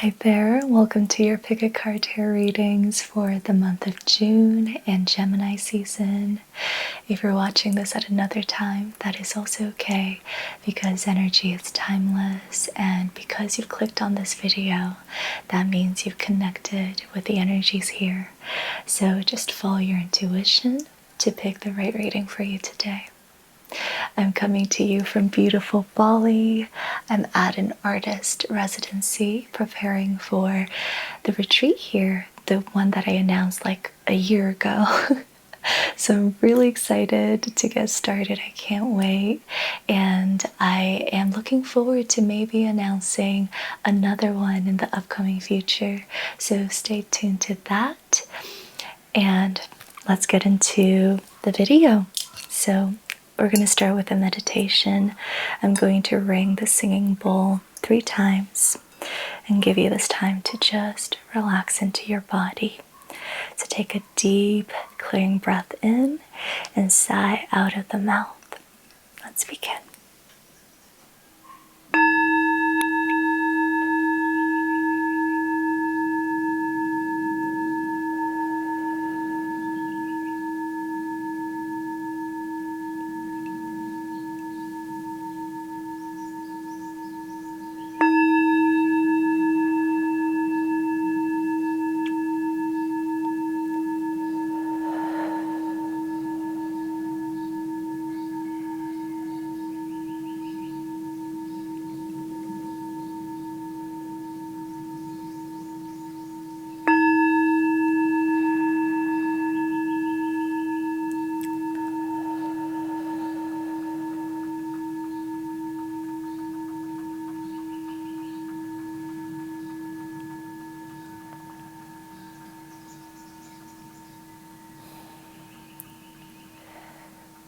Hi there, welcome to your Pick a Card Tarot readings for the month of June and Gemini season. If you're watching this at another time, that is also okay because energy is timeless, and because you've clicked on this video, that means you've connected with the energies here. So just follow your intuition to pick the right reading for you today. I'm coming to you from beautiful Bali. I'm at an artist residency preparing for the retreat here, the one that I announced like a year ago. So I'm really excited to get started. I can't wait. And I am looking forward to maybe announcing another one in the upcoming future. So stay tuned to that. And let's get into the video. So we're going to start with a meditation. I'm going to ring the singing bowl 3 times and give you this time to just relax into your body. So take a deep, clearing breath in and sigh out of the mouth. Let's begin.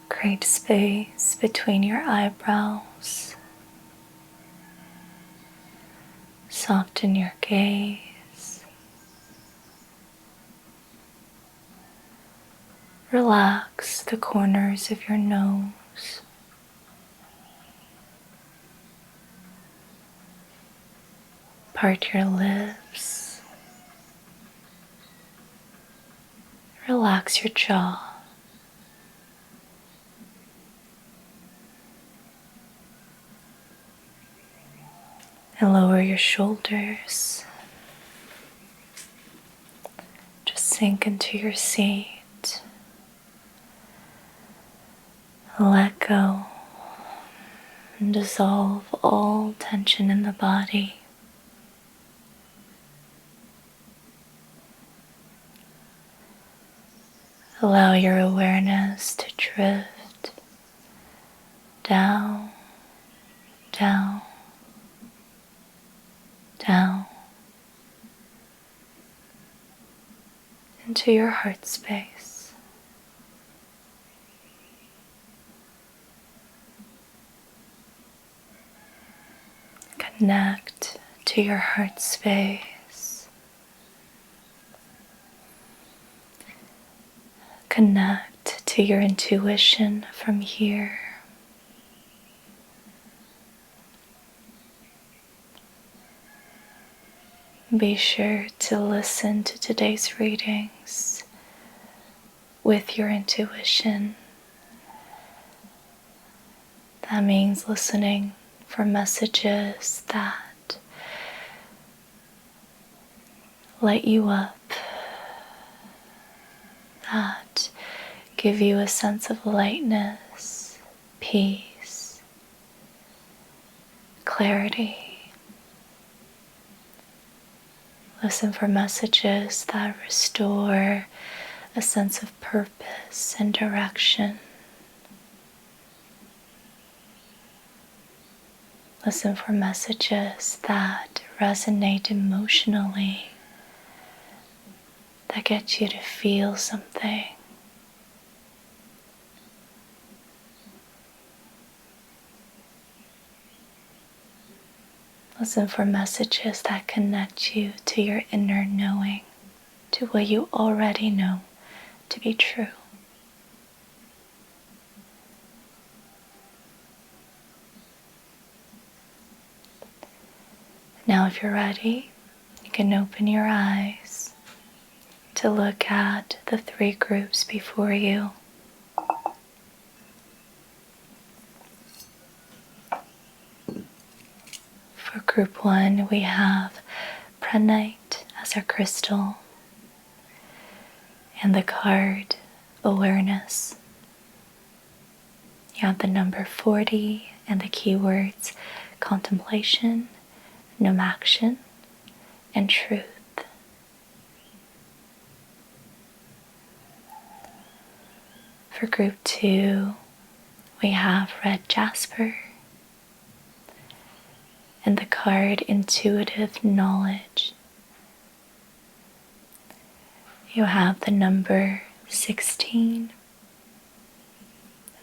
Create space between your eyebrows. Soften your gaze. Relax the corners of your nose. Part your lips. Relax your jaw. And lower your shoulders. Just sink into your seat. Let go and dissolve all tension in the body. Allow your awareness to drift down, down, down into your heart space. Connect to your heart space. Connect to your intuition from here. Be sure to listen to today's readings with your intuition. That means listening for messages that light you up, that give you a sense of lightness, peace, clarity. Listen for messages that restore a sense of purpose and direction. Listen for messages that resonate emotionally, that get you to feel something. Listen for messages that connect you to your inner knowing, to what you already know to be true. Now, if you're ready, You can open your eyes to look at the 3 groups before you. For group 1, we have prehnite as our crystal, and the card awareness. You have the number 40 and the keywords contemplation, nomaction, and truth. For group 2, we have red jasper and the card intuitive knowledge. You have the number 16,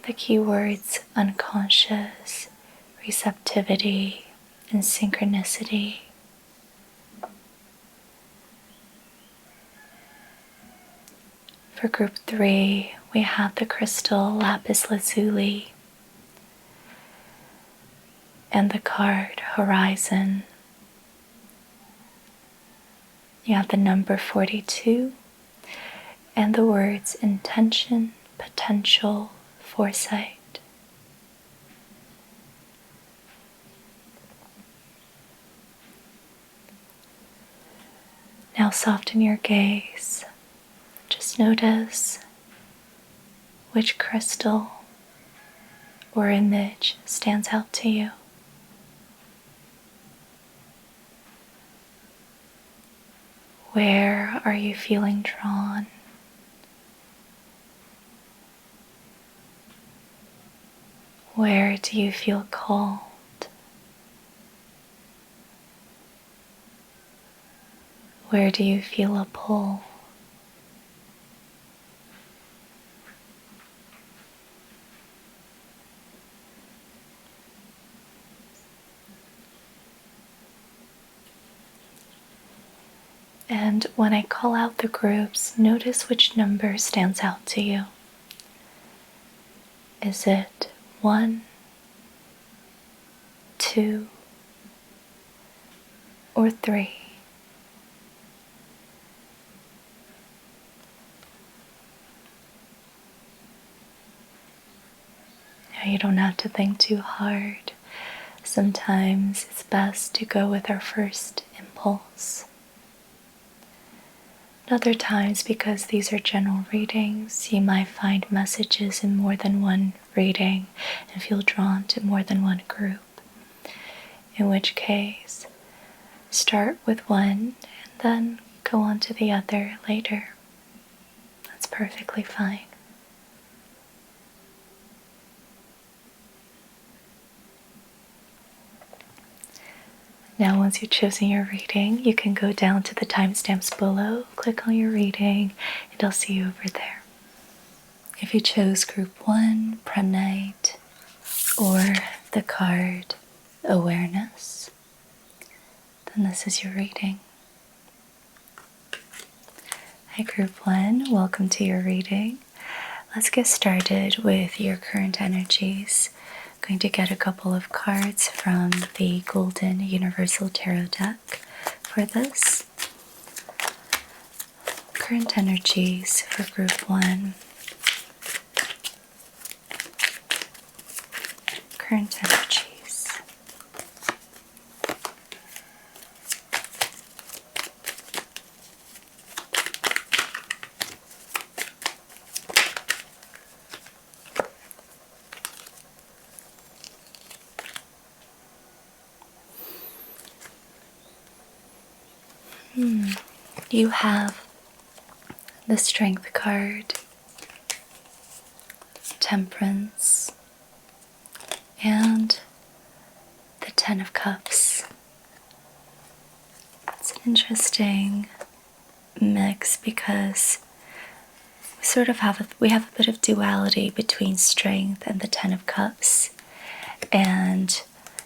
the keywords unconscious, receptivity, and synchronicity. For group 3, we have the crystal lapis lazuli and the card horizon. You have the number 42 and the words intention, potential, foresight. Now soften your gaze. Just notice which crystal or image stands out to you. Where are you feeling drawn? Where do you feel called? Where do you feel a pull? And when I call out the groups, notice which number stands out to you. Is it 1, 2, or 3? Now you don't have to think too hard. Sometimes it's best to go with our first impulse. Other times, because these are general readings, you might find messages in more than one reading and feel drawn to more than one group. In which case, start with one and then go on to the other later. That's perfectly fine. Now, once you've chosen your reading, you can go down to the timestamps below, click on your reading, and I'll see you over there. If you chose group 1, prehnite, or the card awareness, then this is your reading. Hi group 1, welcome to your reading. Let's get started with your current energies. I'm going to get a couple of cards from the Golden Universal Tarot deck for this. Current energies for group 1. Current energies. You have the Strength card, Temperance, and the Ten of Cups. It's an interesting mix because we have a bit of duality between Strength and the Ten of Cups, and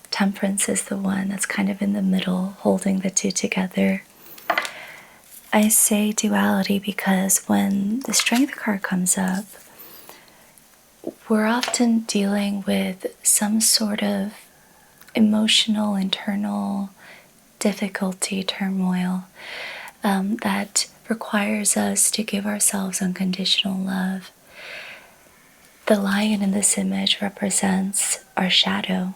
Temperance is the one that's kind of in the middle, holding the two together. I say duality because when the Strength card comes up, we're often dealing with some sort of emotional, internal difficulty, turmoil, that requires us to give ourselves unconditional love. The lion in this image represents our shadow,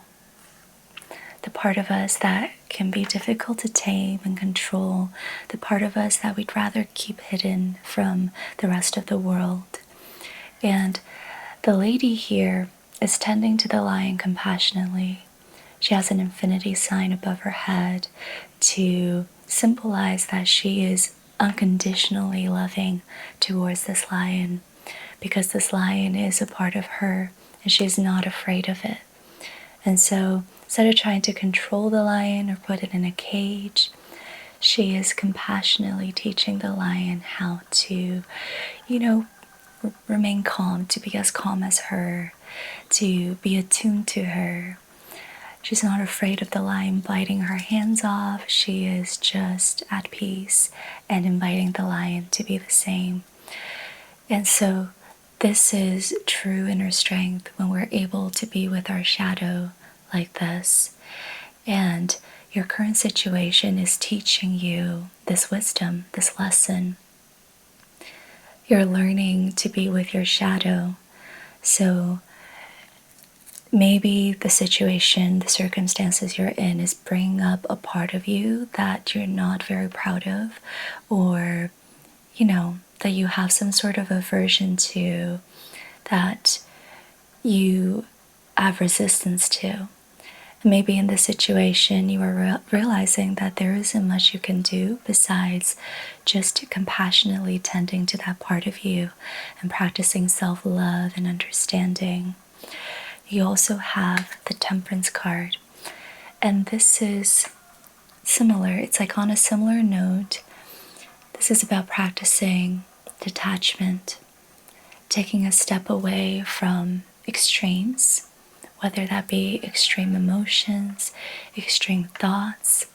the part of us that can be difficult to tame and control, the part of us that we'd rather keep hidden from the rest of the world. And the lady here is tending to the lion compassionately. She has an infinity sign above her head to symbolize that she is unconditionally loving towards this lion, because this lion is a part of her and she's not afraid of it. And so instead of trying to control the lion or put it in a cage, she is compassionately teaching the lion how to, remain calm, to be as calm as her, to be attuned to her. She's not afraid of the lion biting her hands off. She is just at peace and inviting the lion to be the same. And so this is true inner strength when we're able to be with our shadow like this. And your current situation is teaching you this wisdom, this lesson. You're learning to be with your shadow. So maybe the situation, the circumstances you're in is bringing up a part of you that you're not very proud of, or, that you have some sort of aversion to, that you have resistance to. Maybe in this situation you are realizing that there isn't much you can do besides just compassionately tending to that part of you and practicing self-love and understanding. You also have the Temperance card, and this is similar. It's like on a similar note. This is about practicing detachment, taking a step away from extremes, whether that be extreme emotions, extreme thoughts,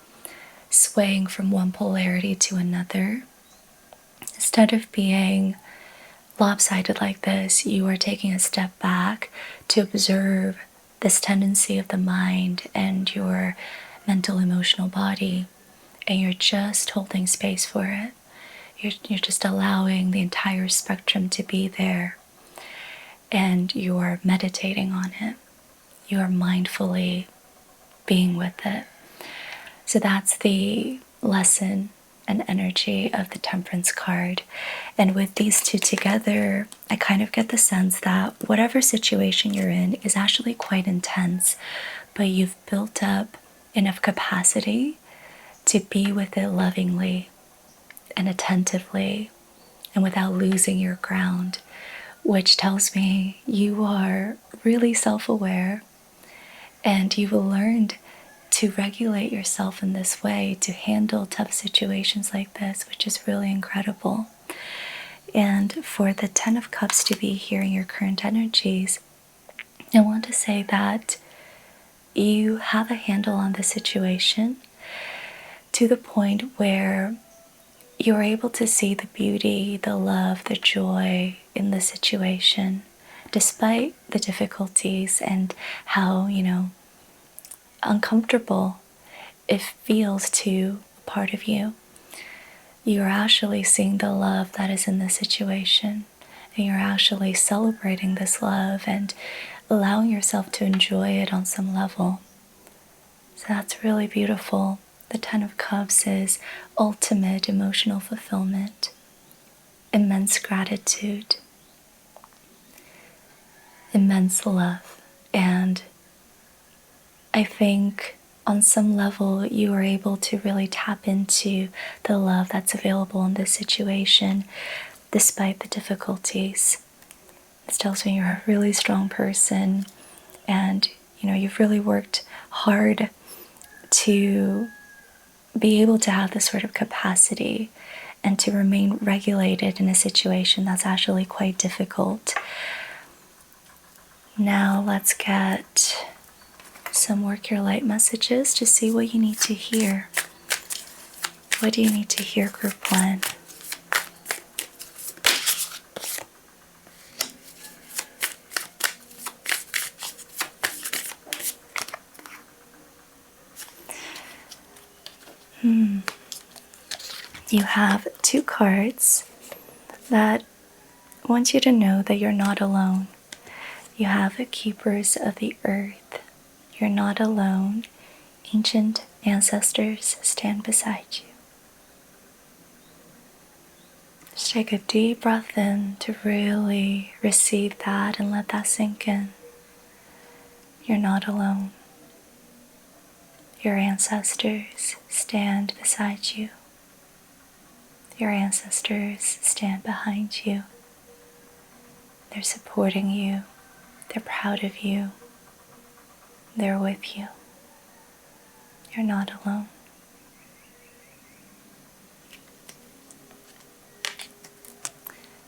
swaying from one polarity to another. Instead of being lopsided like this, you are taking a step back to observe this tendency of the mind and your mental emotional body, and you're just holding space for it. You're just allowing the entire spectrum to be there, and you're meditating on it. You are mindfully being with it. So that's the lesson and energy of the Temperance card. And with these two together, I kind of get the sense that whatever situation you're in is actually quite intense, but you've built up enough capacity to be with it lovingly and attentively and without losing your ground, which tells me you are really self-aware and you've learned to regulate yourself in this way to handle tough situations like this, which is really incredible. And for the 10 of Cups to be here in your current energies, I want to say that you have a handle on the situation to the point where you're able to see the beauty, the love, the joy in the situation, despite the difficulties and how, uncomfortable it feels to a part of you. You're actually seeing the love that is in the situation, and you're actually celebrating this love and allowing yourself to enjoy it on some level. So that's really beautiful. The 10 of Cups is ultimate emotional fulfillment, immense gratitude, immense love. And I think on some level you are able to really tap into the love that's available in this situation despite the difficulties. This tells me you're a really strong person, and you've really worked hard to be able to have this sort of capacity and to remain regulated in a situation that's actually quite difficult. Now let's get some work your light messages to see what you need to hear. What do you need to hear, group 1? you have two cards that want you to know that you're not alone. You have the Keepers of the Earth. You're not alone. Ancient ancestors stand beside you. Just take a deep breath in to really receive that and let that sink in. You're not alone. Your ancestors stand beside you. Your ancestors stand behind you. They're supporting you. They're proud of you. They're with you. You're not alone.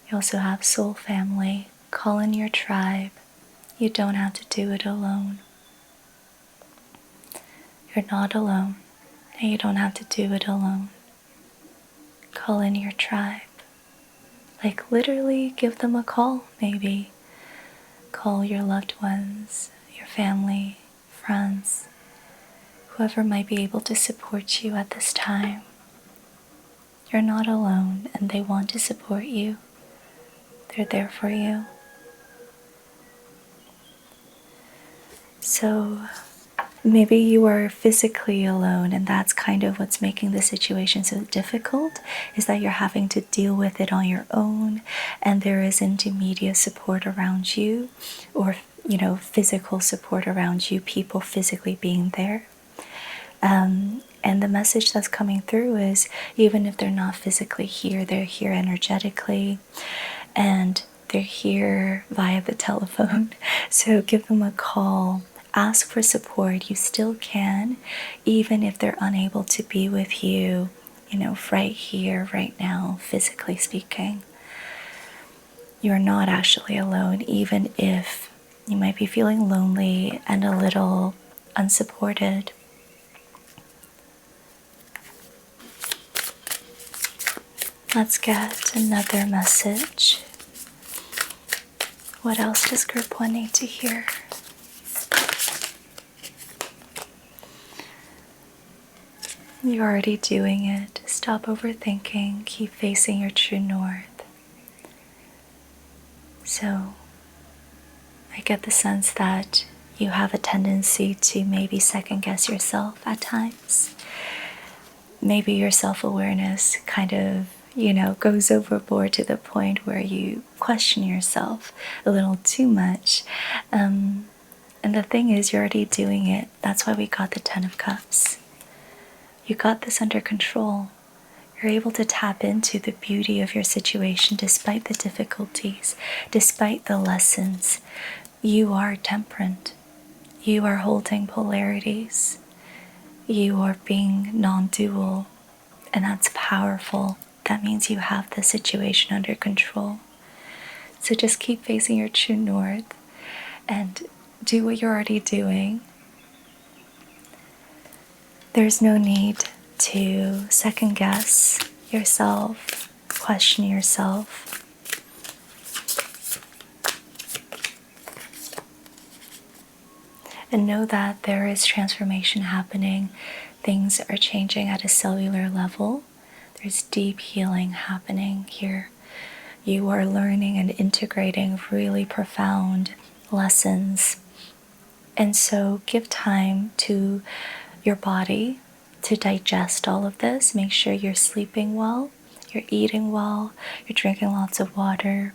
You also have soul family. Call in your tribe. You don't have to do it alone. You're not alone, and you don't have to do it alone. Call in your tribe. Like literally give them a call, maybe. Call your loved ones, your family, friends, whoever might be able to support you at this time. You're not alone, and they want to support you. They're there for you. So maybe you are physically alone, and that's kind of what's making the situation so difficult, is that you're having to deal with it on your own, and there isn't immediate support around you, or physical support around you, people physically being there. And the message that's coming through is, even if they're not physically here, they're here energetically, and they're here via the telephone. So give them a call. Ask for support. You still can, even if they're unable to be with you, right here, right now, physically speaking. You're not actually alone, even if you might be feeling lonely and a little unsupported. Let's get another message. What else does group 1 need to hear? You're already doing it. Stop overthinking. Keep facing your true north. So, I get the sense that you have a tendency to maybe second guess yourself at times. Maybe your self-awareness kind of, goes overboard to the point where you question yourself a little too much. And the thing is, you're already doing it. That's why we got the 10 of Cups. You got this under control. You're able to tap into the beauty of your situation despite the difficulties, despite the lessons. You are temperate. You are holding polarities. You are being non-dual, and that's powerful. That means you have the situation under control. So just keep facing your true north and do what you're already doing. There's no need to second guess yourself, question yourself. And know that there is transformation happening. Things are changing at a cellular level. There's deep healing happening here. You are learning and integrating really profound lessons. And so give time to your body to digest all of this. Make sure you're sleeping well, you're eating well, you're drinking lots of water.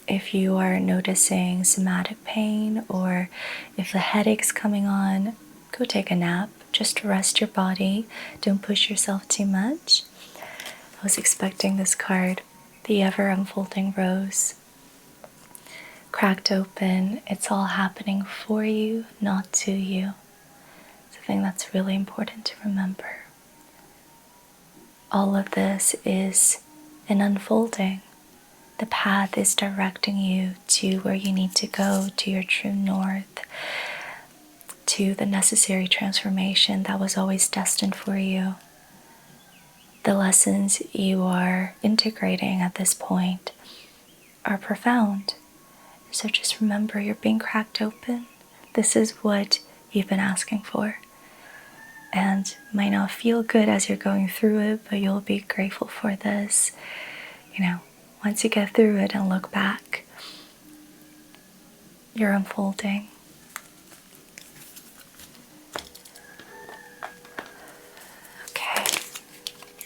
If you are noticing somatic pain, or if the headache's coming on, go take a nap just to rest your body. Don't push yourself too much. I was expecting this card, the ever unfolding rose. Cracked open, it's all happening for you, not to you. It's a thing that's really important to remember. All of this is an unfolding. The path is directing you to where you need to go, to your true north, to the necessary transformation that was always destined for you. The lessons you are integrating at this point are profound. So just remember, you're being cracked open. This is what you've been asking for. and might not feel good as you're going through it, but you'll be grateful for this. Once you get through it and look back, you're unfolding. Okay,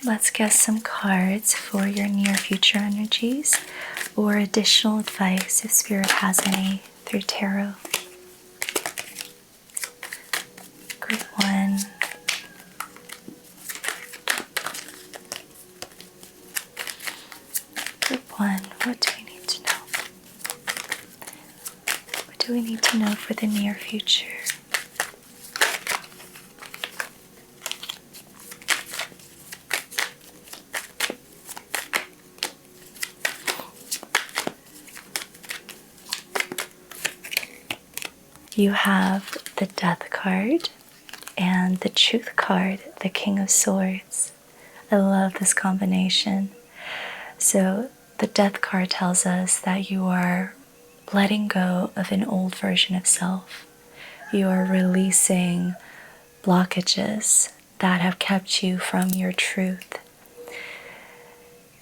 let's get some cards for your near future energies or additional advice if Spirit has any through tarot. Group 1. Group 1, what do we need to know? What do we need to know for the near future? You have the Death card and the Truth card, the King of Swords. I love this combination. So the Death card tells us that you are letting go of an old version of self. You are releasing blockages that have kept you from your truth.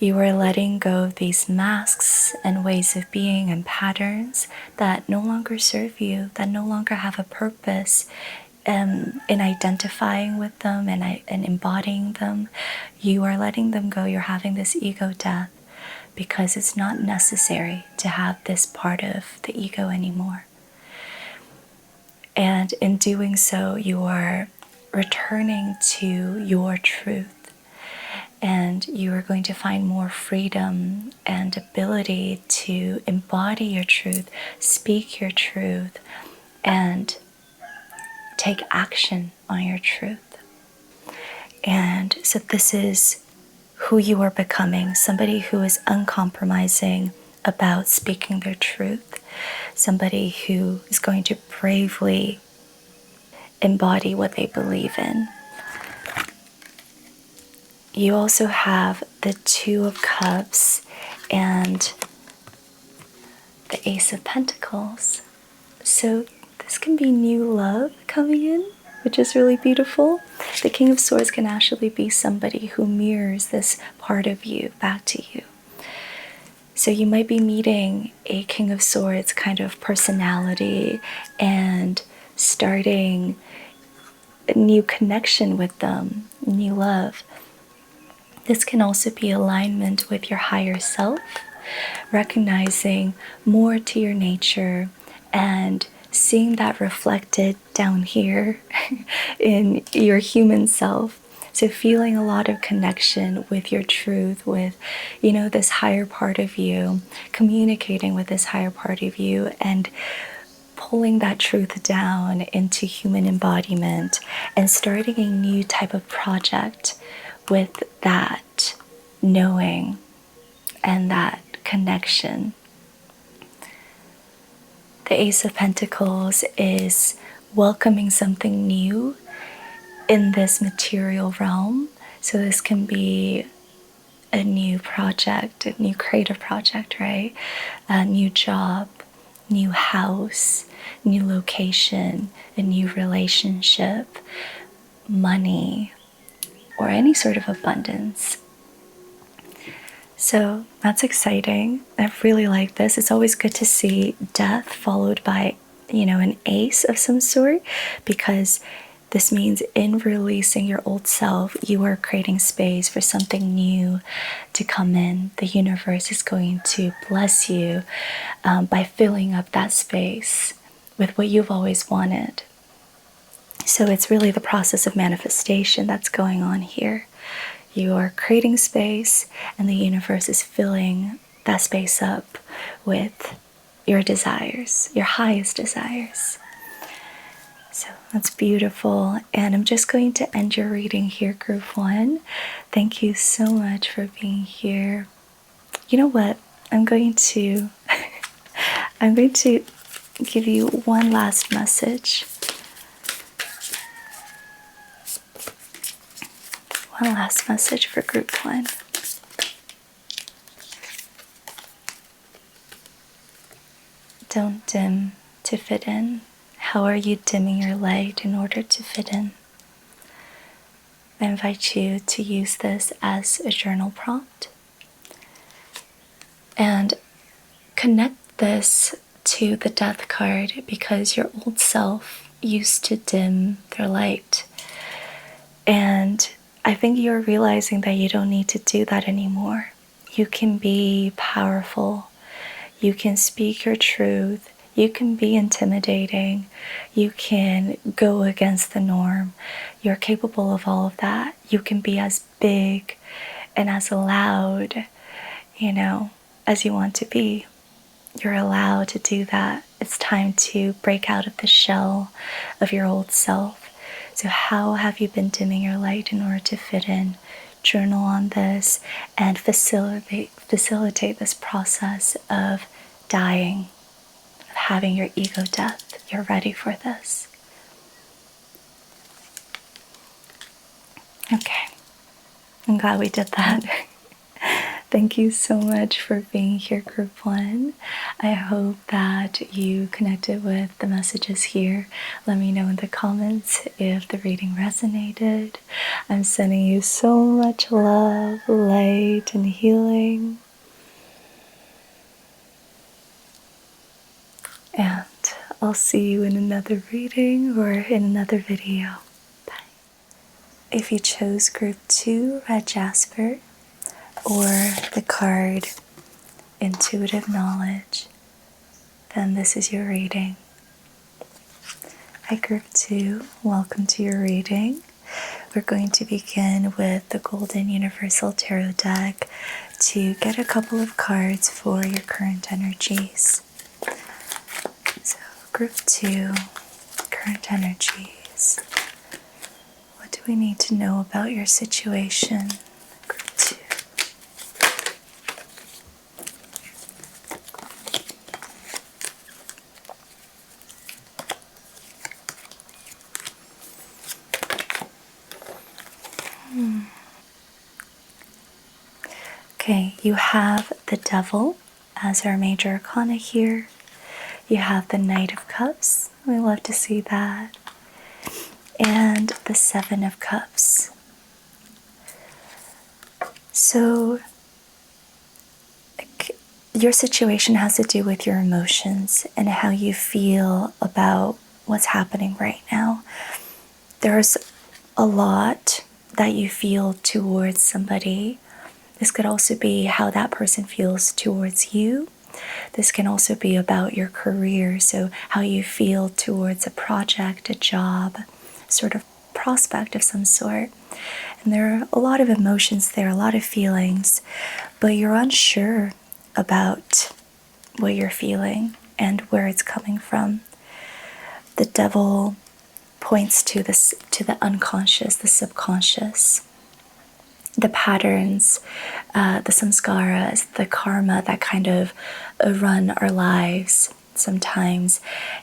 You are letting go of these masks and ways of being and patterns that no longer serve you, that no longer have a purpose. In identifying with them and embodying them, you are letting them go. You're having this ego death because it's not necessary to have this part of the ego anymore. And in doing so, you are returning to your truth. And you are going to find more freedom and ability to embody your truth, speak your truth, and take action on your truth. And so this is who you are becoming, somebody who is uncompromising about speaking their truth, somebody who is going to bravely embody what they believe in. You also have the Two of Cups and the Ace of Pentacles. So this can be new love coming in, which is really beautiful. The King of Swords can actually be somebody who mirrors this part of you back to you. So you might be meeting a King of Swords kind of personality and starting a new connection with them, new love. This can also be alignment with your higher self, recognizing more to your nature and seeing that reflected down here in your human self. So feeling a lot of connection with your truth, with, this higher part of you, communicating with this higher part of you and pulling that truth down into human embodiment and starting a new type of project with that knowing and that connection. The Ace of Pentacles is welcoming something new in this material realm. So this can be a new project, a new creative project, right? A new job, new house, new location, a new relationship, money, or any sort of abundance. So that's exciting. I really like this. It's always good to see death followed by, an ace of some sort, because this means in releasing your old self, you are creating space for something new to come in. The universe is going to bless you by filling up that space with what you've always wanted. So it's really the process of manifestation that's going on here. You are creating space and the universe is filling that space up with your desires, your highest desires. So that's beautiful. And I'm just going to end your reading here, Group 1. Thank you so much for being here. You know what? I'm going to give you one last message. One last message for Group 1. Don't dim to fit in. How are you dimming your light in order to fit in? I invite you to use this as a journal prompt and connect this to the death card, because your old self used to dim their light. And I think you're realizing that you don't need to do that anymore. You can be powerful. You can speak your truth. You can be intimidating. You can go against the norm. You're capable of all of that. You can be as big and as loud, as you want to be. You're allowed to do that. It's time to break out of the shell of your old self. So how have you been dimming your light in order to fit in? Journal on this and facilitate this process of dying, of having your ego death. You're ready for this. Okay. I'm glad we did that. Thank you so much for being here, Group 1. I hope that you connected with the messages here. Let me know in the comments if the reading resonated. I'm sending you so much love, light, and healing. And I'll see you in another reading or in another video. Bye. If you chose Group 2, Red Jasper, or the card Intuitive Knowledge, then this is your reading. Hi Group 2, welcome to your reading. We're going to begin with the Golden Universal Tarot deck to get a couple of cards for your current energies. So Group 2, current energies. What do we need to know about your situation? Group 2. Okay, you have the Devil as our major arcana here. You have the Knight of Cups. We love to see that. And the Seven of Cups. So, your situation has to do with your emotions and how you feel about what's happening right now. There's a lot that you feel towards somebody. This could also be how that person feels towards you. This can also be about your career, so how you feel towards a project, a job, sort of prospect of some sort. And there are a lot of emotions there, a lot of feelings, but you're unsure about what you're feeling and where it's coming from. The Devil points to this, to the unconscious, the subconscious, the patterns, the samskaras, the karma that kind of run our lives sometimes.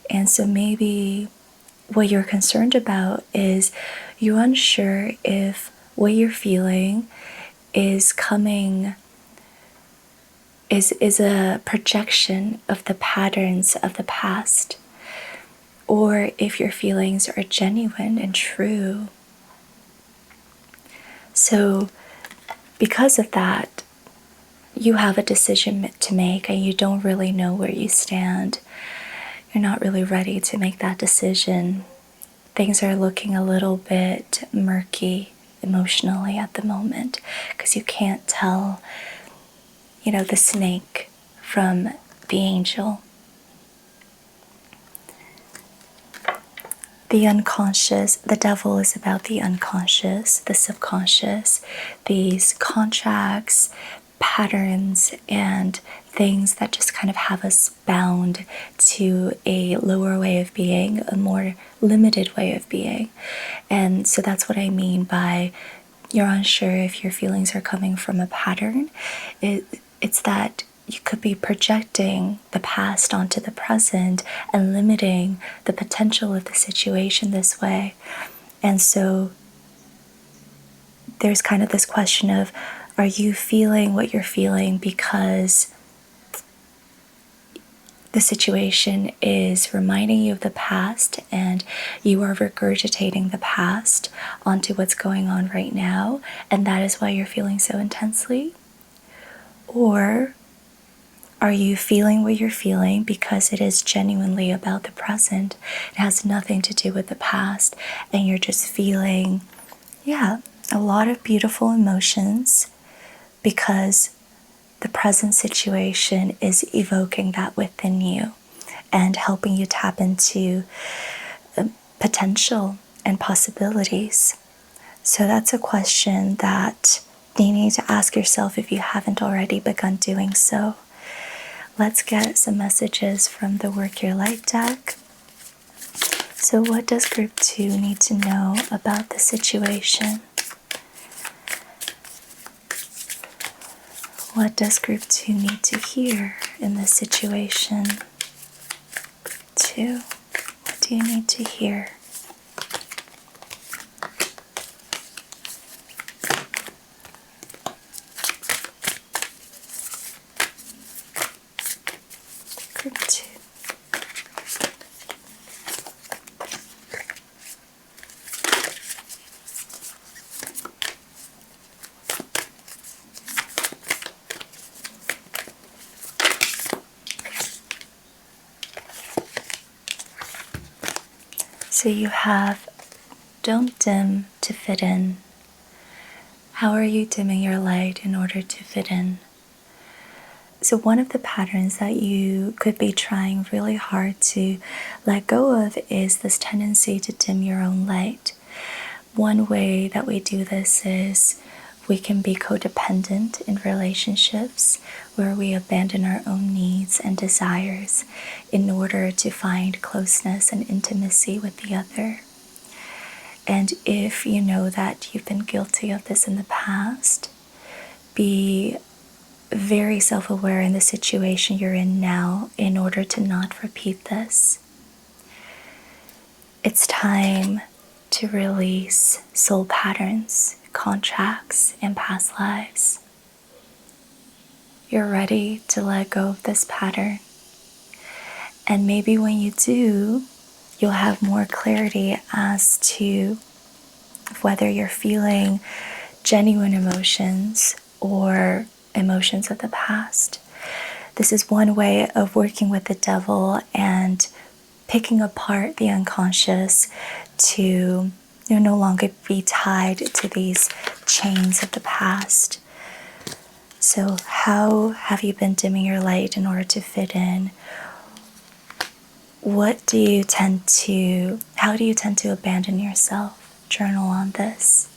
And so maybe what you're concerned about is you're unsure if what you're feeling is coming, is a projection of the patterns of the past, or if your feelings are genuine and true. So because of that, you have a decision to make and you don't really know where you stand. You're not really ready to make that decision. Things are looking a little bit murky emotionally at the moment because you can't tell, the snake from the angel. The unconscious, the Devil is about the unconscious, the subconscious, these contracts, patterns, and things that just kind of have us bound to a lower way of being, a more limited way of being. And so that's what I mean by you're unsure if your feelings are coming from a pattern. It's that you could be projecting the past onto the present and limiting the potential of the situation this way. And so there's kind of this question of, are you feeling what you're feeling because the situation is reminding you of the past and you are regurgitating the past onto what's going on right now, and that is why you're feeling so intensely? Or are you feeling what you're feeling because it is genuinely about the present? It has nothing to do with the past, and you're just feeling, a lot of beautiful emotions because the present situation is evoking that within you and helping you tap into potential and possibilities. So that's a question that you need to ask yourself if you haven't already begun doing so. Let's get some messages from the Work Your Light deck. So what does group 2 need to know about the situation? What does group 2 need to hear in this situation? Group 2, what do you need to hear? Group 2. So you have, don't dim to fit in. How are you dimming your light in order to fit in? So one of the patterns that you could be trying really hard to let go of is this tendency to dim your own light. One way that we do this is we can be codependent in relationships where we abandon our own needs and desires in order to find closeness and intimacy with the other. And if you know that you've been guilty of this in the past, be very self-aware in the situation you're in now in order to not repeat this. It's time to release soul patterns, contracts, and past lives. You're ready to let go of this pattern. And maybe when you do, you'll have more clarity as to whether you're feeling genuine emotions or emotions of the past. This is one way of working with the devil and picking apart the unconscious to no longer be tied to these chains of the past. So how have you been dimming your light in order to fit in? How do you tend to abandon yourself? Journal on this.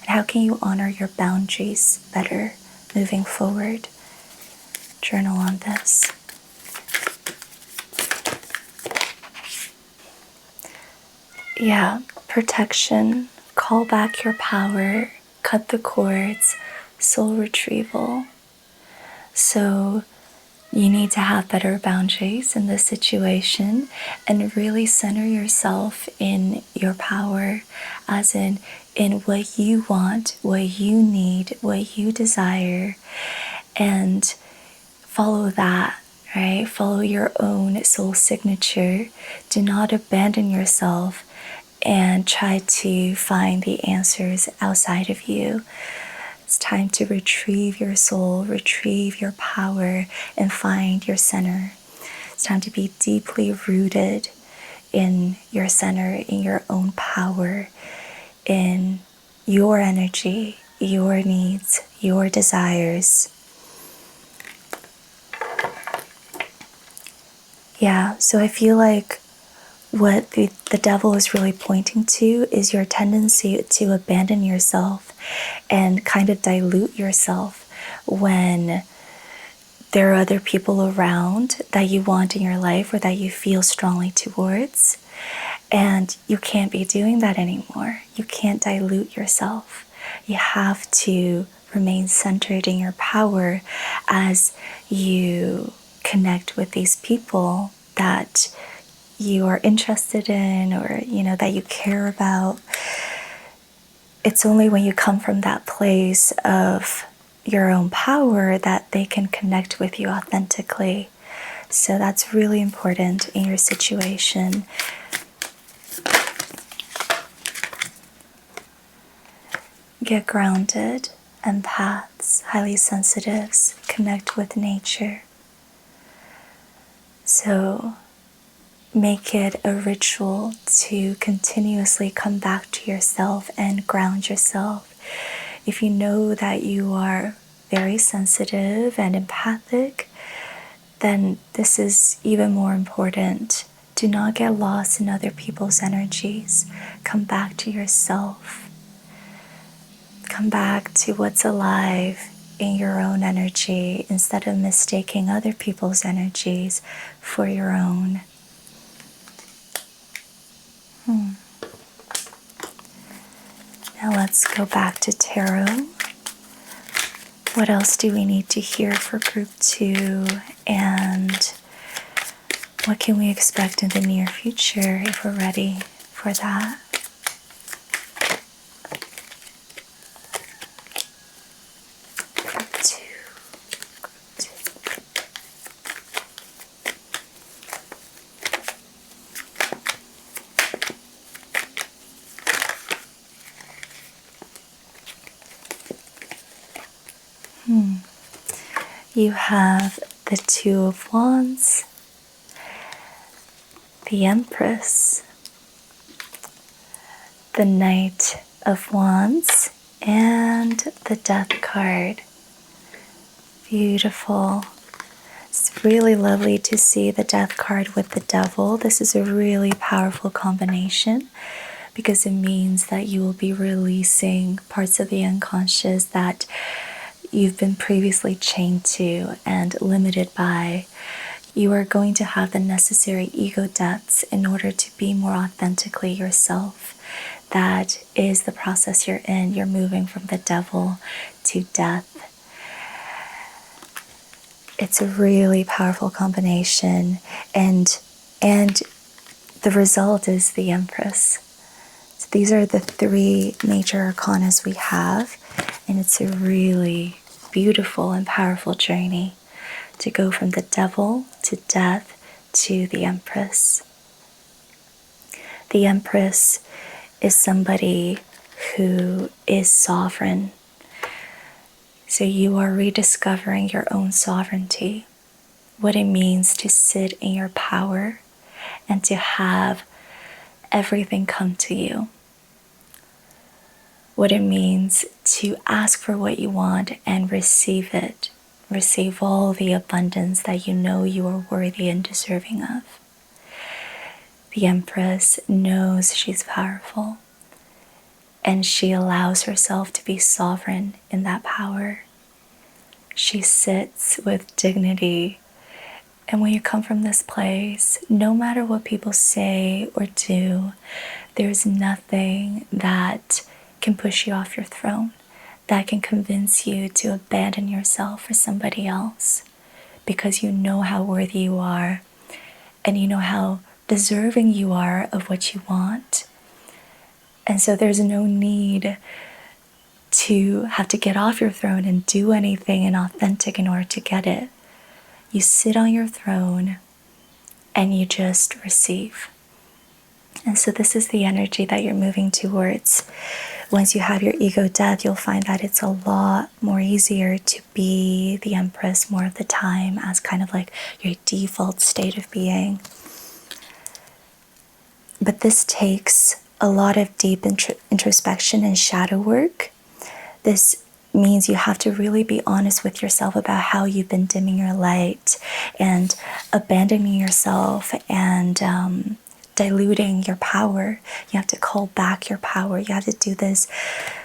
And how can you honor your boundaries better moving forward? Journal on this. Protection, call back your power, cut the cords, soul retrieval. So you need to have better boundaries in this situation and really center yourself in your power, as in what you want, what you need, what you desire, and follow that, right? Follow your own soul signature. Do not abandon yourself and try to find the answers outside of you. It's time to retrieve your soul, retrieve your power, and find your center. It's time to be deeply rooted in your center, in your own power, in your energy, your needs, your desires. So I feel like what the devil is really pointing to is your tendency to abandon yourself and kind of dilute yourself when there are other people around that you want in your life or that you feel strongly towards. And you can't be doing that anymore. You can't dilute yourself. You have to remain centered in your power as you connect with these people that you are interested in or that you care about. It's only when you come from that place of your own power that they can connect with you authentically. So that's really important in your situation. Get grounded. Empaths, highly sensitives, connect with nature. So make it a ritual to continuously come back to yourself and ground yourself. If you know that you are very sensitive and empathic, then this is even more important. Do not get lost in other people's energies. Come back to yourself. Come back to what's alive in your own energy instead of mistaking other people's energies for your own. Now let's go back to tarot. What else do we need to hear for group 2? And what can we expect in the near future if we're ready for that? Group 2. You have the Two of Wands, the Empress, the Knight of Wands, and the Death card. Beautiful. It's really lovely to see the Death card with the Devil. This is a really powerful combination because it means that you will be releasing parts of the unconscious that you've been previously chained to and limited by. You are going to have the necessary ego deaths in order to be more authentically yourself. That is the process you're in. You're moving from the Devil to death. It's a really powerful combination, and the result is the Empress. So these are the 3 major arcanas we have, and it's a really beautiful and powerful journey to go from the Devil to death to the Empress. The Empress is somebody who is sovereign. So you are rediscovering your own sovereignty, what it means to sit in your power and to have everything come to you. What it means to ask for what you want and receive it. Receive all the abundance that you know you are worthy and deserving of. The Empress knows she's powerful, and she allows herself to be sovereign in that power. She sits with dignity. And when you come from this place, no matter what people say or do, there's nothing that can push you off your throne, that can convince you to abandon yourself for somebody else, because you know how worthy you are and you know how deserving you are of what you want. And so there's no need to have to get off your throne and do anything inauthentic in order to get it. You sit on your throne and you just receive. And so this is the energy that you're moving towards. Once you have your ego death, you'll find that it's a lot more easier to be the Empress more of the time as kind of like your default state of being. But this takes a lot of deep introspection and shadow work. This means you have to really be honest with yourself about how you've been dimming your light and abandoning yourself and diluting your power. You have to call back your power. You have to do this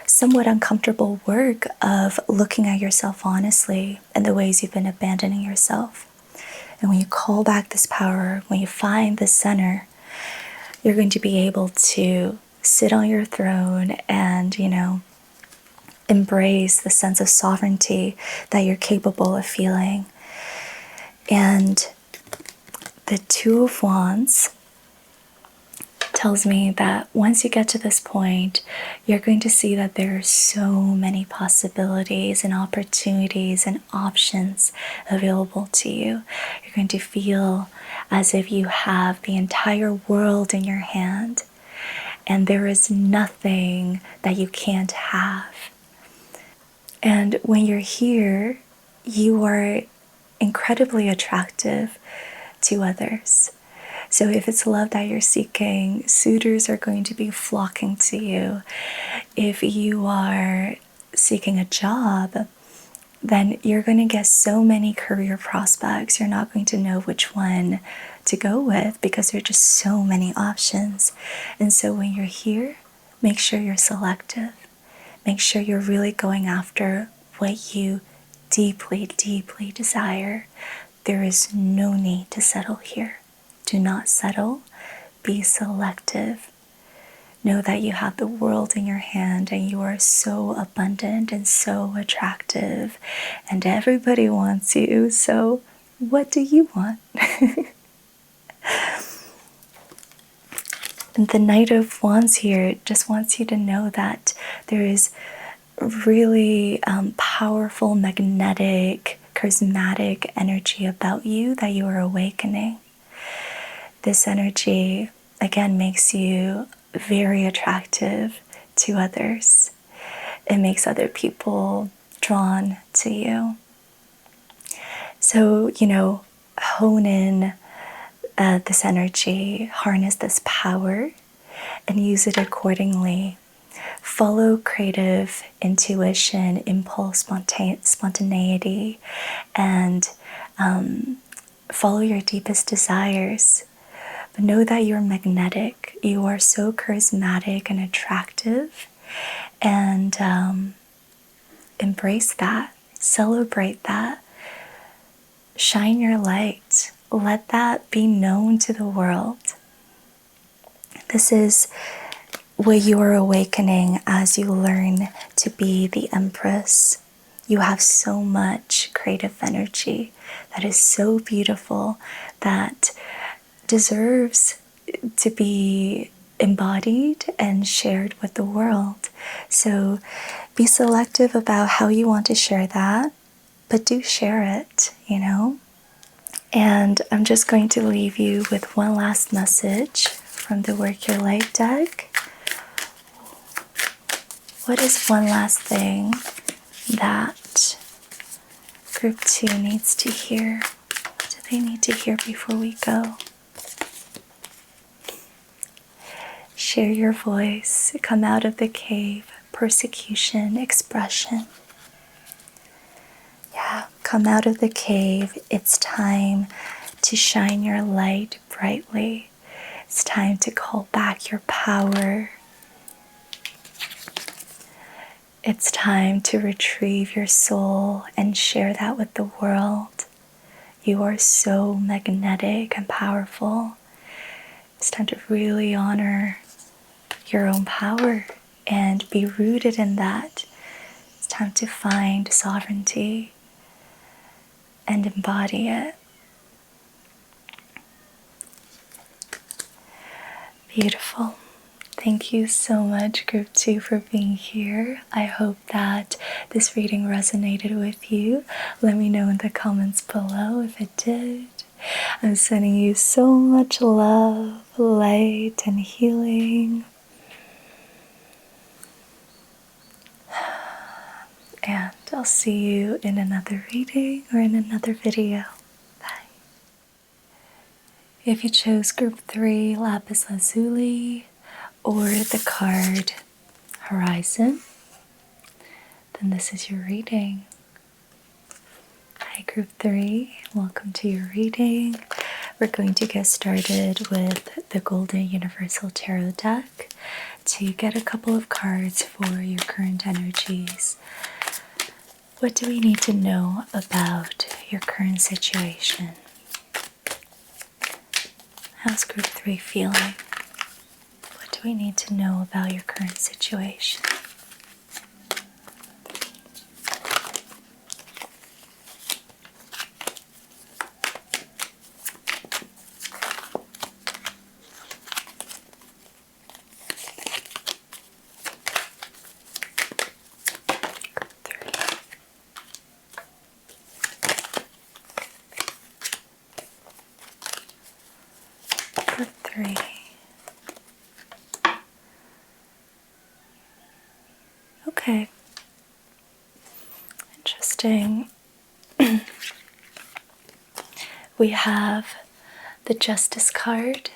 somewhat uncomfortable work of looking at yourself honestly and the ways you've been abandoning yourself. And when you call back this power, when you find the center, you're going to be able to sit on your throne and, embrace the sense of sovereignty that you're capable of feeling. And the Two of Wands tells me that once you get to this point, you're going to see that there are so many possibilities and opportunities and options available to you. You're going to feel as if you have the entire world in your hand, and there is nothing that you can't have. And when you're here, you are incredibly attractive to others. So if it's love that you're seeking, suitors are going to be flocking to you. If you are seeking a job, then you're going to get so many career prospects. You're not going to know which one to go with because there are just so many options. And so when you're here, make sure you're selective. Make sure you're really going after what you deeply, deeply desire. There is no need to settle here. Do not settle. Be selective. Know that you have the world in your hand and you are so abundant and so attractive, and everybody wants you. So what do you want? And the Knight of Wands here just wants you to know that there is really powerful, magnetic, charismatic energy about you that you are awakening. This energy, again, makes you very attractive to others. It makes other people drawn to you. So, hone in this energy, harness this power, and use it accordingly. Follow creative intuition, impulse, spontaneity, and follow your deepest desires. But know that you're magnetic. You are so charismatic and attractive, and embrace that. Celebrate that. Shine your light. Let that be known to the world. This is what you are awakening as you learn to be the Empress. You have so much creative energy that is so beautiful, that deserves to be embodied and shared with the world. So be selective about how you want to share that, but do share it, And I'm just going to leave you with one last message from the Work Your Light deck. What is one last thing that Group 2 needs to hear? What do they need to hear before we go? Share your voice. Come out of the cave. Persecution, expression. Yeah, come out of the cave. It's time to shine your light brightly. It's time to call back your power. It's time to retrieve your soul and share that with the world. You are so magnetic and powerful. It's time to really honor your own power and be rooted in that. It's time to find sovereignty and embody it. Beautiful. Thank you so much, Group 2, for being here. I hope that this reading resonated with you. Let me know in the comments below if it did. I'm sending you so much love, light, and healing. And I'll see you in another reading or in another video. Bye. If you chose Group 3, lapis lazuli, or the card Horizon, then this is your reading. Hi, Group 3. Welcome to your reading. We're going to get started with the Golden Universal Tarot deck to get a couple of cards for your current energies. What do we need to know about your current situation? How's Group 3 feeling? What do we need to know about your current situation? 3. Okay. Interesting. We have the Justice card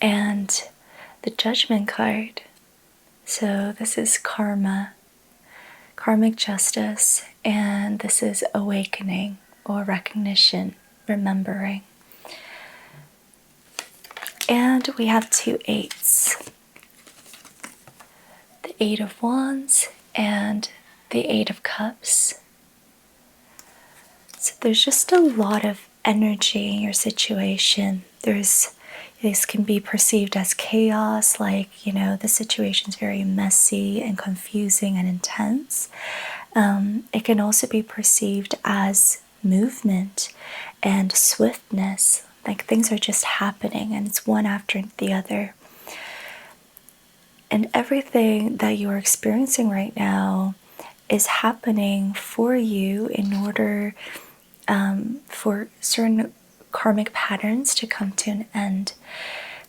and the Judgment card. So this is karma, karmic justice, and this is awakening or recognition, remembering. And we have 2 8s. The 8 of Wands and the 8 of Cups. So there's just a lot of energy in your situation. This can be perceived as chaos, like, the situation's very messy and confusing and intense. It can also be perceived as movement and swiftness, like things are just happening and it's one after the other. And everything that you're experiencing right now is happening for you in order for certain karmic patterns to come to an end.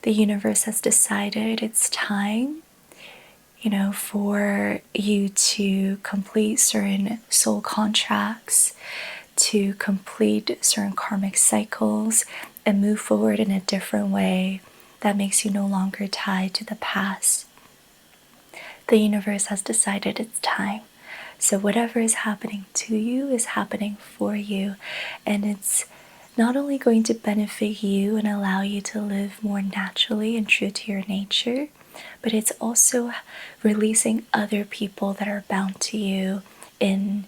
The universe has decided it's time, for you to complete certain soul contracts, to complete certain karmic cycles, and move forward in a different way that makes you no longer tied to the past. The universe has decided it's time. So whatever is happening to you is happening for you, and it's not only going to benefit you and allow you to live more naturally and true to your nature, but it's also releasing other people that are bound to you in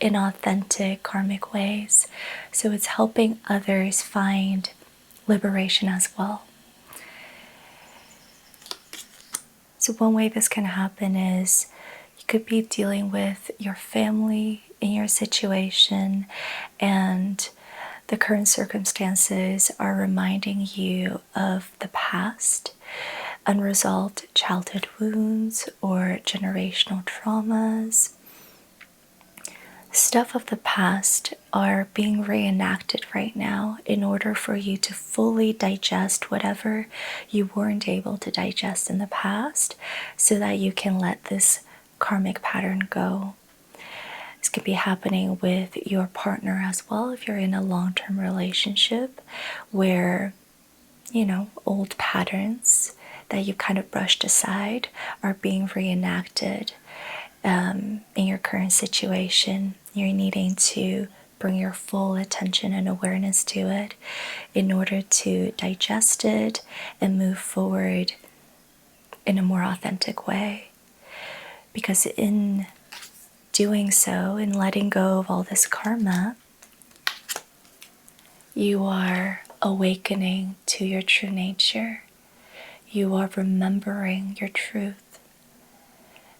authentic karmic ways. So it's helping others find liberation as well. So one way this can happen is you could be dealing with your family in your situation, and the current circumstances are reminding you of the past, unresolved childhood wounds or generational traumas. Stuff of the past are being reenacted right now in order for you to fully digest whatever you weren't able to digest in the past, so that you can let this karmic pattern go. This could be happening with your partner as well if you're in a long-term relationship where, old patterns that you kind of brushed aside are being reenacted in your current situation. You're needing to bring your full attention and awareness to it in order to digest it and move forward in a more authentic way. Because in doing so, in letting go of all this karma, you are awakening to your true nature. You are remembering your truth,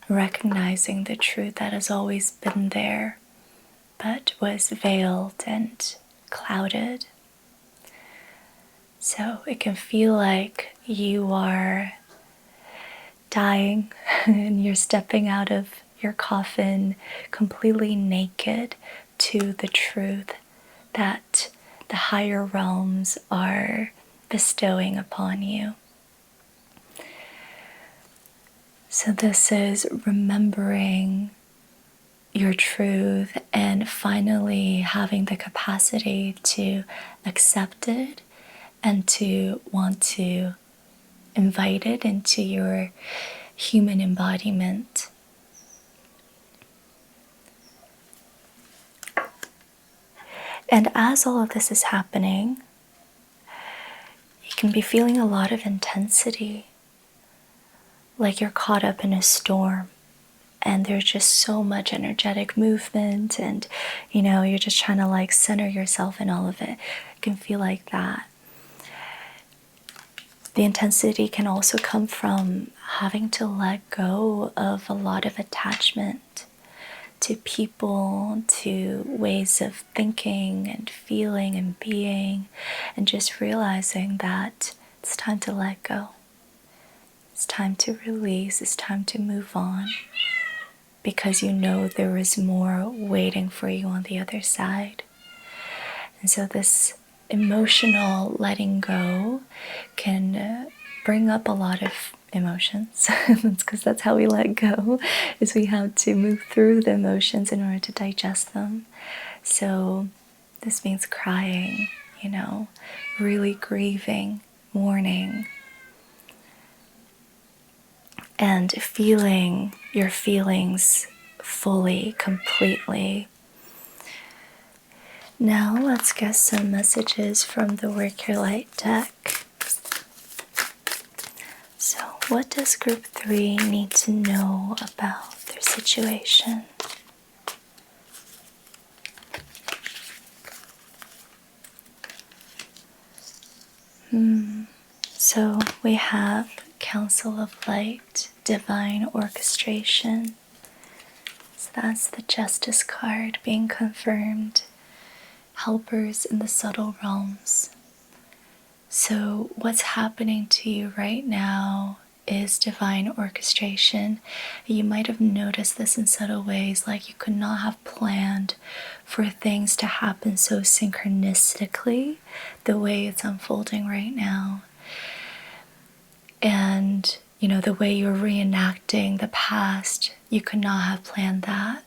recognizing the truth that has always been there, but was veiled and clouded. So it can feel like you are dying and you're stepping out of your coffin completely naked to the truth that the higher realms are bestowing upon you. So this is remembering your truth and finally having the capacity to accept it and to want to invite it into your human embodiment. And as all of this is happening, you can be feeling a lot of intensity, like you're caught up in a storm and there's just so much energetic movement, and you're just trying to center yourself in all of it. It can feel like that. The intensity can also come from having to let go of a lot of attachment to people, to ways of thinking and feeling and being, and just realizing that it's time to let go. It's time to release, it's time to move on, because there is more waiting for you on the other side. And so this emotional letting go can bring up a lot of emotions. That's because that's how we let go, is we have to move through the emotions in order to digest them. So this means crying, really grieving, mourning, and feeling your feelings fully, completely. Now let's get some messages from the Work Your Light deck. So what does group 3 need to know about their situation? So we have Council of Light, Divine Orchestration. So that's the Justice card being confirmed. Helpers in the subtle realms. So what's happening to you right now is divine orchestration. You might have noticed this in subtle ways, like you could not have planned for things to happen so synchronistically the way it's unfolding right now. And, the way you're reenacting the past, you could not have planned that.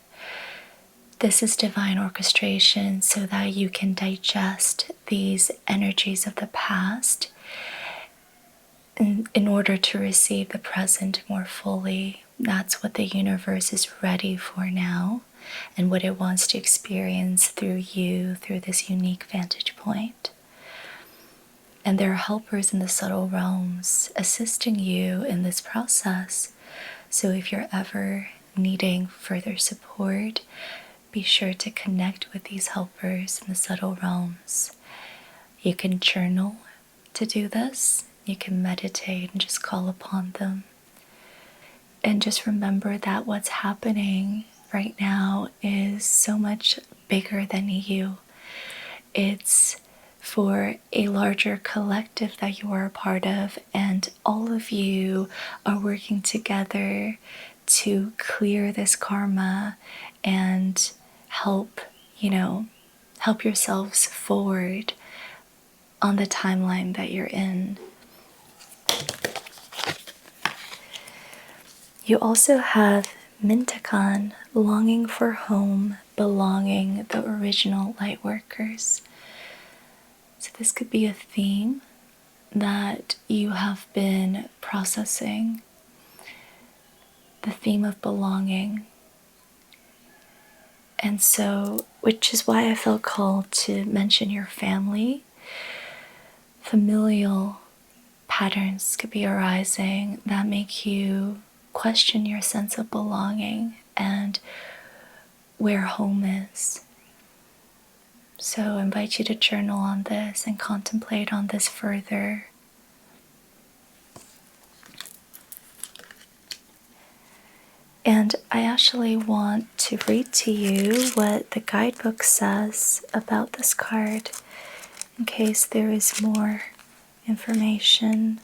This is divine orchestration so that you can digest these energies of the past in order to receive the present more fully. That's what the universe is ready for now, and what it wants to experience through you, through this unique vantage point. And there are helpers in the subtle realms assisting you in this process. So if you're ever needing further support, be sure to connect with these helpers in the subtle realms. You can journal to do this. You can meditate and just call upon them. And just remember that what's happening right now is so much bigger than you. It's for a larger collective that you are a part of, and all of you are working together to clear this karma and help yourselves forward on the timeline that you're in. You also have Mintakan, longing for home, belonging, the original light workers. So this could be a theme that you have been processing, the theme of belonging. And so, which is why I felt called to mention your family. Familial patterns could be arising that make you question your sense of belonging and where home is. So I invite you to journal on this and contemplate on this further. And I actually want to read to you what the guidebook says about this card in case there is more information.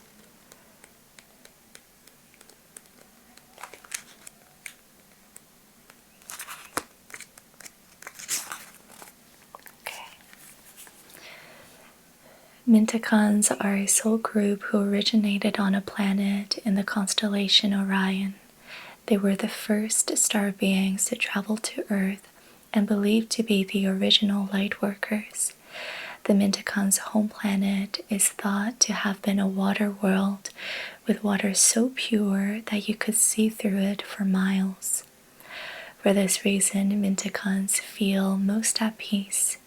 Mintakans are a soul group who originated on a planet in the constellation Orion. They were the first star beings to travel to Earth and believed to be the original light workers. The Mintakans' home planet is thought to have been a water world with water so pure that you could see through it for miles. For this reason, Mintakans feel most at peace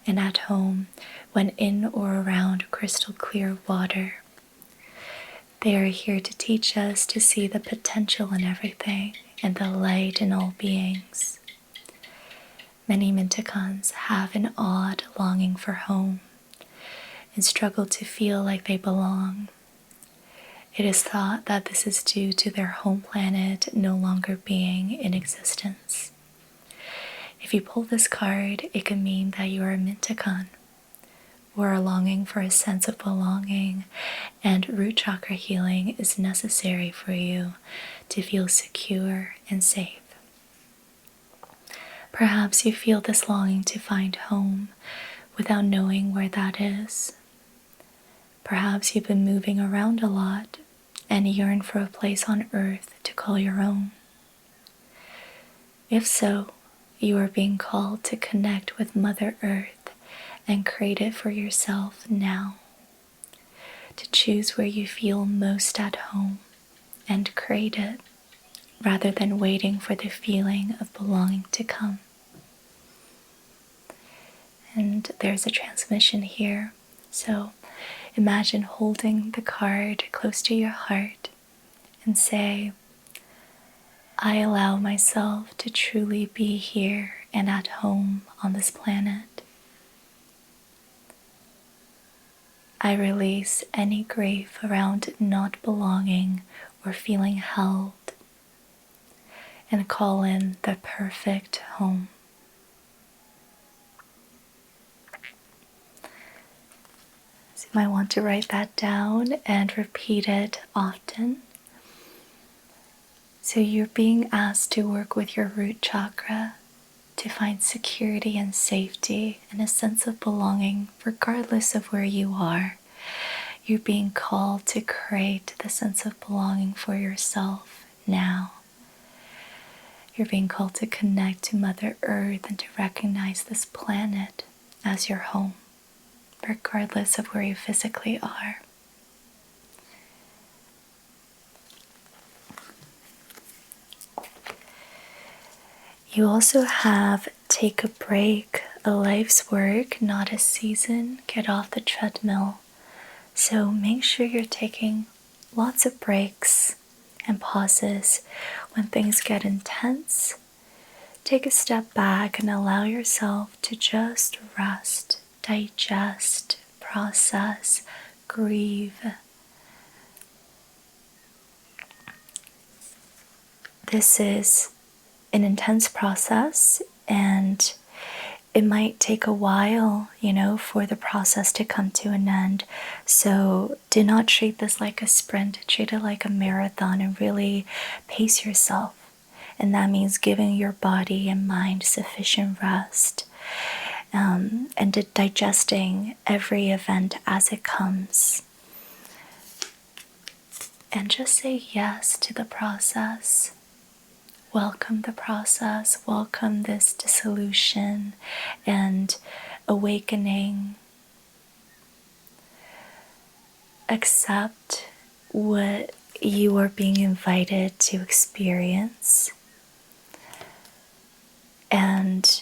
and at home when in or around crystal clear water. They are here to teach us to see the potential in everything and the light in all beings. Many Mintakans have an odd longing for home and struggle to feel like they belong. It is thought that this is due to their home planet no longer being in existence. If you pull this card, it can mean that you are a Mintakan, or are longing for a sense of belonging, and root chakra healing is necessary for you to feel secure and safe. Perhaps you feel this longing to find home without knowing where that is. Perhaps you've been moving around a lot and yearn for a place on earth to call your own. If so, you are being called to connect with Mother Earth and create it for yourself now. To choose where you feel most at home and create it, rather than waiting for the feeling of belonging to come. And there's a transmission here. So imagine holding the card close to your heart and say, I allow myself to truly be here and at home on this planet. I release any grief around not belonging or feeling held, and call in the perfect home. So you might want to write that down and repeat it often. So you're being asked to work with your root chakra to find security and safety and a sense of belonging regardless of where you are. You're being called to create the sense of belonging for yourself now. You're being called to connect to Mother Earth and to recognize this planet as your home, regardless of where you physically are. You also have take a break, a life's work, not a season. Get off the treadmill. So make sure you're taking lots of breaks and pauses. When things get intense, take a step back and allow yourself to just rest, digest, process, grieve. This is an intense process, and it might take a while, for the process to come to an end. So do not treat this like a sprint. Treat it like a marathon and really pace yourself. And that means giving your body and mind sufficient rest, and digesting every event as it comes. And just say yes to the process. Welcome the process, welcome this dissolution and awakening. Accept what you are being invited to experience. And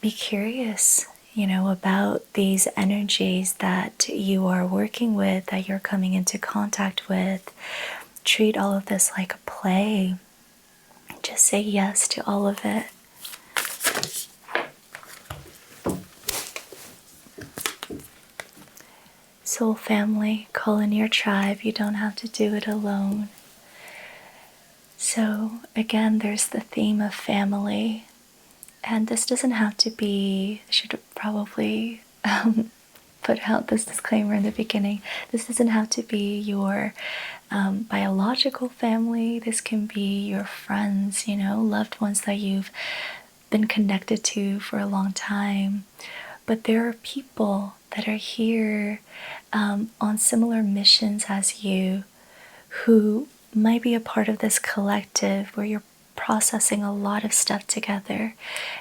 be curious, about these energies that you are working with, that you're coming into contact with. Treat all of this like a play. Just say yes to all of it. Soul family, call in your tribe. You don't have to do it alone. So again, there's the theme of family. And this doesn't have to be, I should probably put out this disclaimer in the beginning. This doesn't have to be your biological family. This can be your friends, loved ones that you've been connected to for a long time. But there are people that are here on similar missions as you, who might be a part of this collective where you're processing a lot of stuff together.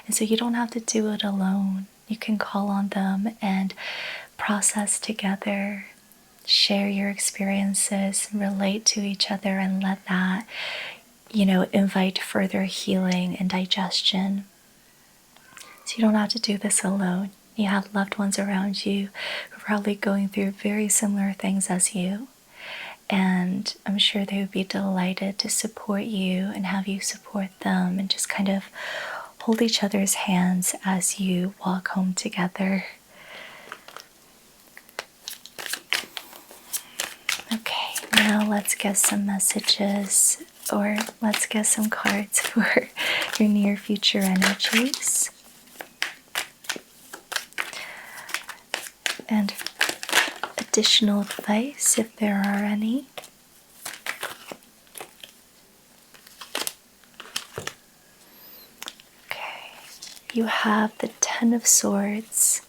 And so you don't have to do it alone. You can call on them and process together, share your experiences, relate to each other, and let that, invite further healing and digestion. So you don't have to do this alone. You have loved ones around you who are probably going through very similar things as you. And I'm sure they would be delighted to support you and have you support them, and just kind of hold each other's hands as you walk home together. Okay, now let's get some messages, or let's get some cards for your near future energies. And additional advice if there are any. Okay, you have the Ten of Swords,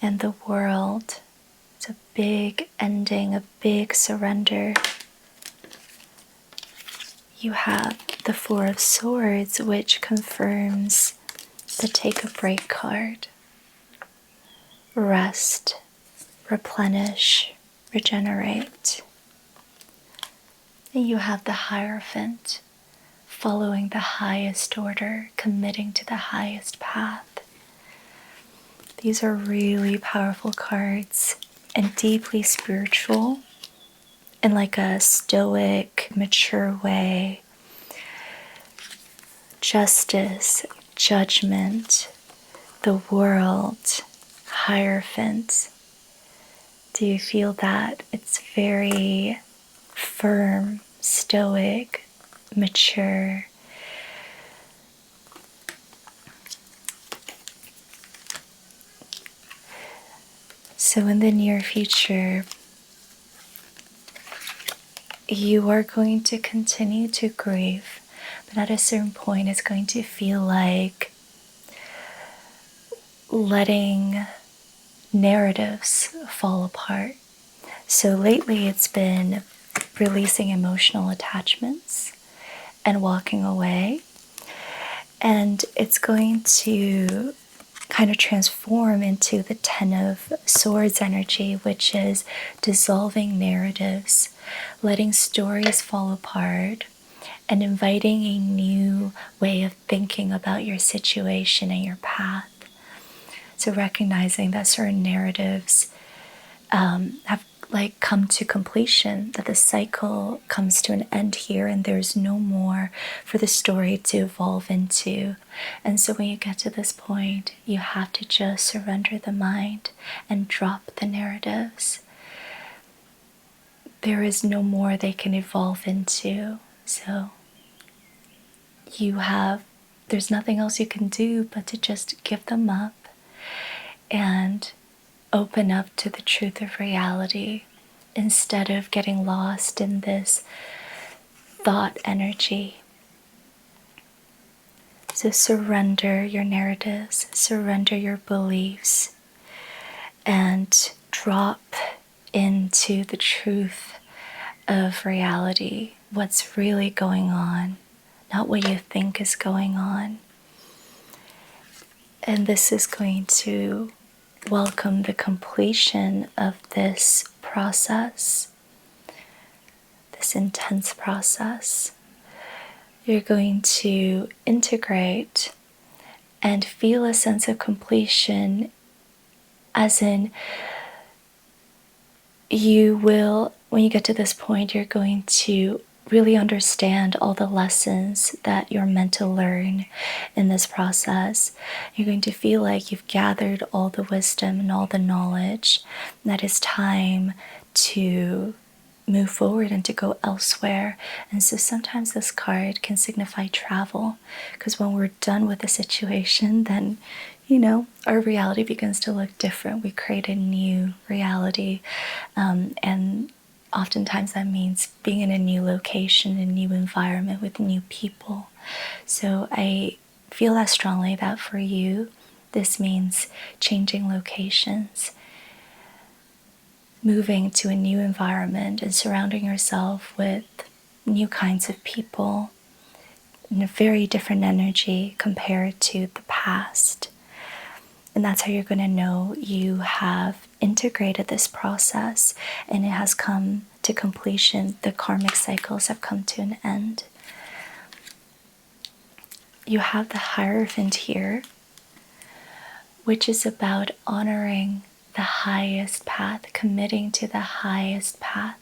and the world. It's a big ending, a big surrender. You have the Four of Swords, which confirms the Take a Break card. Rest, replenish, regenerate. And you have the Hierophant, following the highest order, committing to the highest path. These are really powerful cards and deeply spiritual in like a stoic, mature way. Justice, judgment, the world, Hierophant. Do you feel that? It's very firm, stoic, mature. So in the near future, you are going to continue to grieve, but at a certain point it's going to feel like letting narratives fall apart. So lately it's been releasing emotional attachments and walking away, and it's going to kind of transform into the Ten of Swords energy, which is dissolving narratives, letting stories fall apart, and inviting a new way of thinking about your situation and your path. So recognizing that certain narratives have like come to completion, that the cycle comes to an end here and there's no more for the story to evolve into. And so when you get to this point, you have to just surrender the mind and drop the narratives. There is no more they can evolve into. So there's nothing else you can do but to just give them up and open up to the truth of reality instead of getting lost in this thought energy. So surrender your narratives, surrender your beliefs, and drop into the truth of reality, what's really going on, not what you think is going on. And this is going to welcome the completion of this process, this intense process. You're going to integrate and feel a sense of completion, as in you will, when you get to this point, you're going to really understand all the lessons that you're meant to learn in this process. You're going to feel like you've gathered all the wisdom and all the knowledge, and that it's time to move forward and to go elsewhere. And so sometimes this card can signify travel, because when we're done with the situation, then our reality begins to look different. We create a new reality, and oftentimes that means being in a new location, a new environment with new people. So I feel that strongly that for you, this means changing locations, moving to a new environment and surrounding yourself with new kinds of people in a very different energy compared to the past. And that's how you're going to know you have integrated this process and it has come to completion. The karmic cycles have come to an end. You have the Hierophant here, which is about honoring the highest path, committing to the highest path,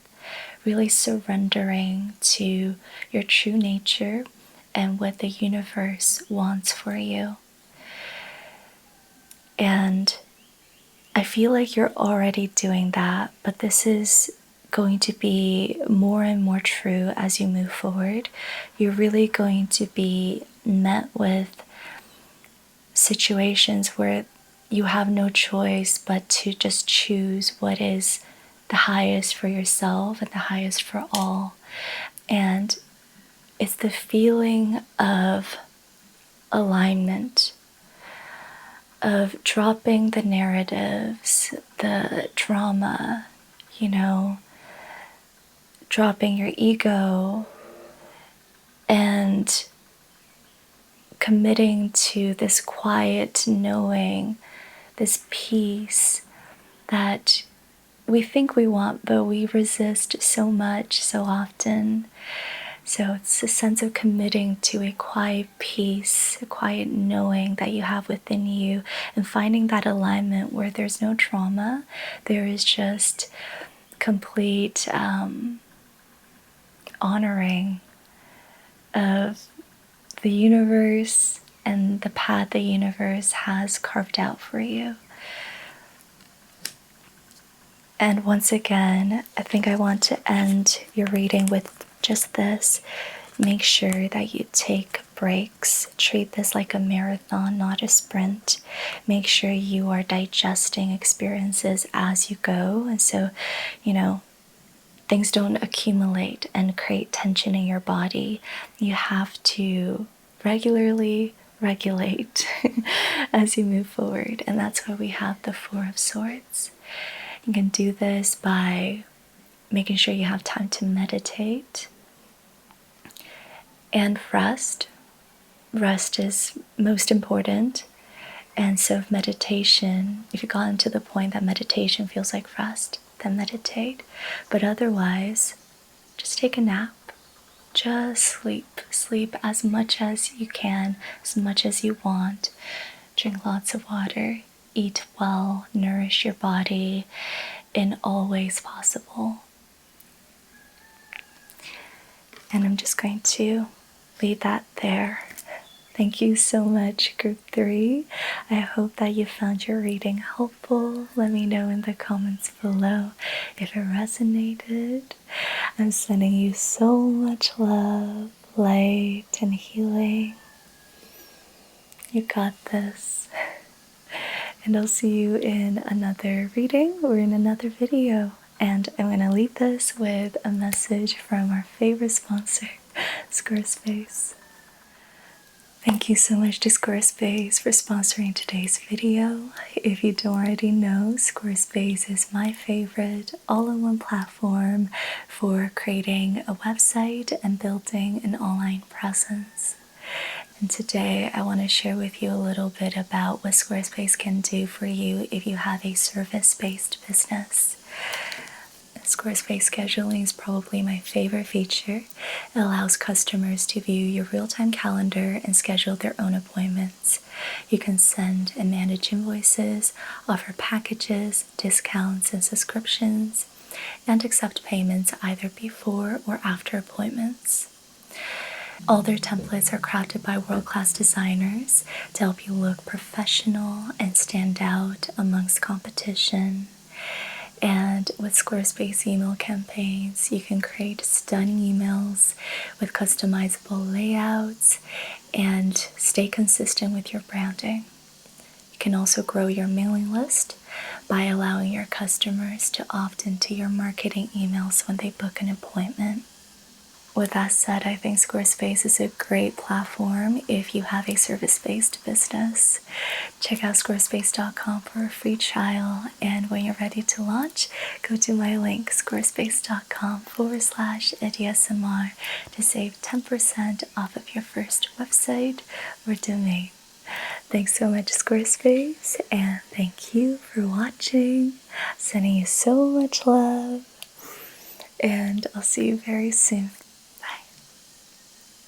really surrendering to your true nature and what the universe wants for you. And I feel like you're already doing that, but this is going to be more and more true as you move forward. You're really going to be met with situations where you have no choice but to just choose what is the highest for yourself and the highest for all. And it's the feeling of alignment, of dropping the narratives, the drama, you know, dropping your ego and committing to this quiet knowing, this peace that we think we want, but we resist so much, so often. So it's a sense of committing to a quiet peace, a quiet knowing that you have within you, and finding that alignment where there's no trauma, there is just complete honoring of the universe and the path the universe has carved out for you. And once again, I think I want to end your reading with just this. Make sure that you take breaks. Treat this like a marathon, not a sprint. Make sure you are digesting experiences as you go. And so, you know, things don't accumulate and create tension in your body. You have to regularly regulate as you move forward. And that's why we have the Four of Swords. You can do this by making sure you have time to meditate and rest. Rest is most important. And so if meditation, if you've gotten to the point that meditation feels like rest, then meditate. But otherwise, just take a nap. Just sleep. Sleep as much as you can, as much as you want. Drink lots of water. Eat well. Nourish your body in all ways possible. And I'm just going to leave that there. Thank you so much, Group 3. I hope that you found your reading helpful. Let me know in the comments below if it resonated. I'm sending you so much love, light, and healing. You got this. And I'll see you in another reading or in another video. And I'm going to leave this with a message from our favorite sponsor, Squarespace. Thank you so much to Squarespace for sponsoring today's video. If you don't already know, Squarespace is my favorite all-in-one platform for creating a website and building an online presence. And today I want to share with you a little bit about what Squarespace can do for you if you have a service-based business. Squarespace scheduling is probably my favorite feature. It allows customers to view your real-time calendar and schedule their own appointments. You can send and manage invoices, offer packages, discounts, and subscriptions, and accept payments either before or after appointments. All their templates are crafted by world-class designers to help you look professional and stand out amongst competition. And with Squarespace email campaigns, you can create stunning emails with customizable layouts and stay consistent with your branding. You can also grow your mailing list by allowing your customers to opt into your marketing emails when they book an appointment. With that said, I think Squarespace is a great platform if you have a service-based business. Check out squarespace.com for a free trial, and when you're ready to launch, go to my link, squarespace.com/ediyasmr, to save 10% off of your first website or domain. Thanks so much, Squarespace, and thank you for watching. Sending you so much love, and I'll see you very soon.